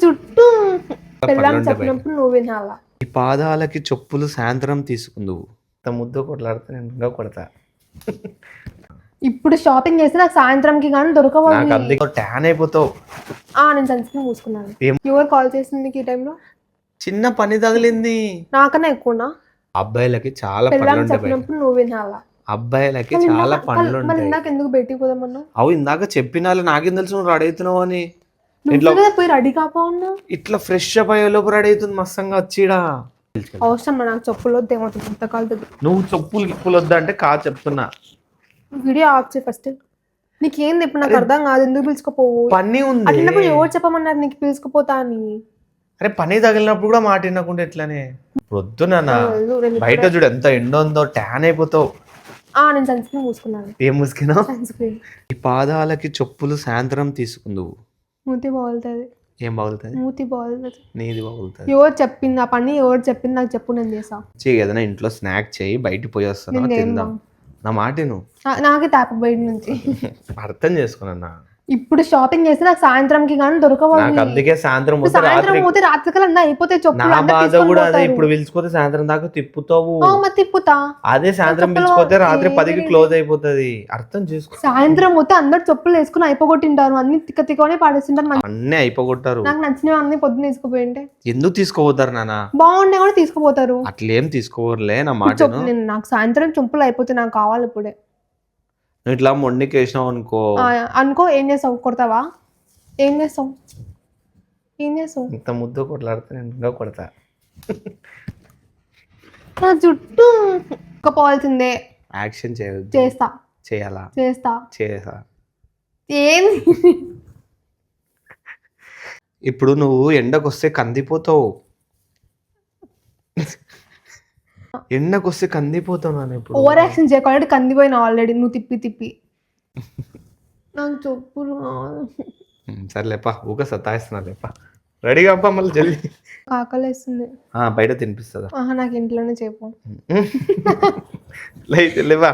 జుట్టు పెళ్ళాం పనులుండే బయట. చెప్పినప్పుడు నువ్వు వినాలా. ఈ పాదాలకి చెప్పులు సాయంత్రం తీసుకుందువు. ఇంత ముద్దు కొట్లాడితే నేను ఇంకా కొడతా. ఇప్పుడు షాపింగ్ చేస్తే నాకు సాయంత్రంకి కానీ దొరకవు. నాకు అందుకే ట్యాన్ అయిపోతావు. నేను సన్ స్క్రీన్ పూసుకున్నాను. ఏం? ఎవరు కాల్ చేసింది నీకు ఈ టైంలో? చిన్న పని తగిలింది. నాకన్నా ఎక్కువనా? అబ్బాయిలకి చాలా పెళ్ళాం పనులుండే బయట. చెప్పినప్పుడు నువ్వు వినాలా. అబ్బాయిలకి చాలా పనులు మరి ఉంటాయి. ఇందాక ఎందుకు బయటికి పోదామన్నా? అవు ఇందాక చెప్పినాలు నాకేం తెలుసు నువ్వు రెడీ అవుతున్నావు అని. నువ్వు కదా పోయి రెడీ కాపా ఉన్నా. ఇట్లా ఫ్రెష్ అప్ అయ్యే లోపు రెడీ అవుతుంది మస్తంగా వచ్చిడా. అవసరం నాకు చెప్పులు వద్దు ఏమవుతుంది పుస్తకాలు దగ్గర. నువ్వు చెప్పులు గిప్పులు వద్దా అంటే కాదు చెప్తున్నా. వీడియో ఆఫ్ చేయి ఫస్ట్. నీకేంది ఇప్పుడు నాకు అర్థం కాదు, ఎందుకు పిలుచుకోపోవు? పని ఉంది. అట్లప్పుడు ఎవరు చెప్పమన్నారు నీకు పిలుచుకుపోతా అని? అరే పని తగిలినప్పుడు కూడా మాట వినకుండా ఎట్లానే. వద్దు నాన్న, బయట చూడు ఎంత ఎండ ఉందో, ట్యాన్ అయిపోతావు. నేను సన్ స్క్రీన్ పూసుకున్నాను. ఏం ముసుకినావు? Sun screen. ఈ పాదాలకి చెప్పులు సాయంత్రం తీసుకుందువు. మూతి బాగుతుంది. ఏం బాగుతుంది? మూతి బాగుతుంది. నీది బాగుతుంది. ఎవరు చెప్పింది ఆ పని? ఎవరు చెప్పింది నాకు చెప్పు, నేను చేసా. చెయ్యి ఏదైనా ఇంట్లో స్నాక్ చేయి, బయటికి పోయి వస్తాను తిందాం. నా మాట నువ్వు నాకే తాప బయట నుంచి. అర్థం చేసుకున్నా. ఇప్పుడు షాపింగ్ చేస్తే నాకు సాయంత్రంకి కానీ దొరకవు. నాకు అందుకే సాయంత్రం సాయంత్రం పోతే రాత్రి కల్లా అన్నీ అయిపోతాయి చెప్పులు. నా బాధ కూడా అదే. ఇప్పుడు పిలుచుకోతే సాయంత్రం దాకా తిప్పుతావు. మరి తిప్పుతా. అదే సాయంత్రం పిలుచుకోతే రాత్రి 10కి క్లోజ్ అయిపోతుంది. అర్థం చేసుకో. సాయంత్రం పోతే అందరు చెప్పులు వేసుకుని అయిపోగొట్టింటారు, అన్ని తిక్క తిక్కనే పాడేస్తుంటారు. అన్నీ అయిపోగొట్టారు. నాకు నచ్చినవి అన్ని పొద్దున్న తీసుకుపోయింటే. ఎందుకు తీసుకోపోతారు నాన్న? బాగుండే కూడా తీసుకుపోతారు. అట్లేం తీసుకోవర్లే నా మాట. నేను నాకు సాయంత్రం చెప్పులు అయిపోతే నాకు కావాలి ఇప్పుడే. నువ్వు ఇట్లా మొండికి వేసినావు అనుకో. అనుకో ఏం చేస్తావు? కొడతావా? ఏం చేస్తావు? ఏం చేస్తావు? ఇంత ముద్దు కొట్లాడితే నేను ఇంకా కొడతా. నా జుట్టు పోవాల్సిందే. యాక్షన్ చేయొద్దు. చేస్తా. చేయాలా? చేస్తా. చేసా. ఏంది? ఇప్పుడు నువ్వు ఎండకొస్తే కందిపోతావు. ఎండకొస్తే కందిపోతావు నాన్న. ఇప్పుడు ఓవర్ యాక్షన్ చేయకుండా కందిపోయినా ఆల్రెడీ నువ్వు తిప్పి తిప్పి. నాకు చెప్పులు సర్లేపా, ఊక సతాయిస్తున్నా లేపా. రెడీగా అప్ప మళ్ళీ జల్దీ. ఆకలేస్తుంది. బయట తినిపిస్తుందా? నాకు ఇంట్లోనే చెప్పు. లేవా.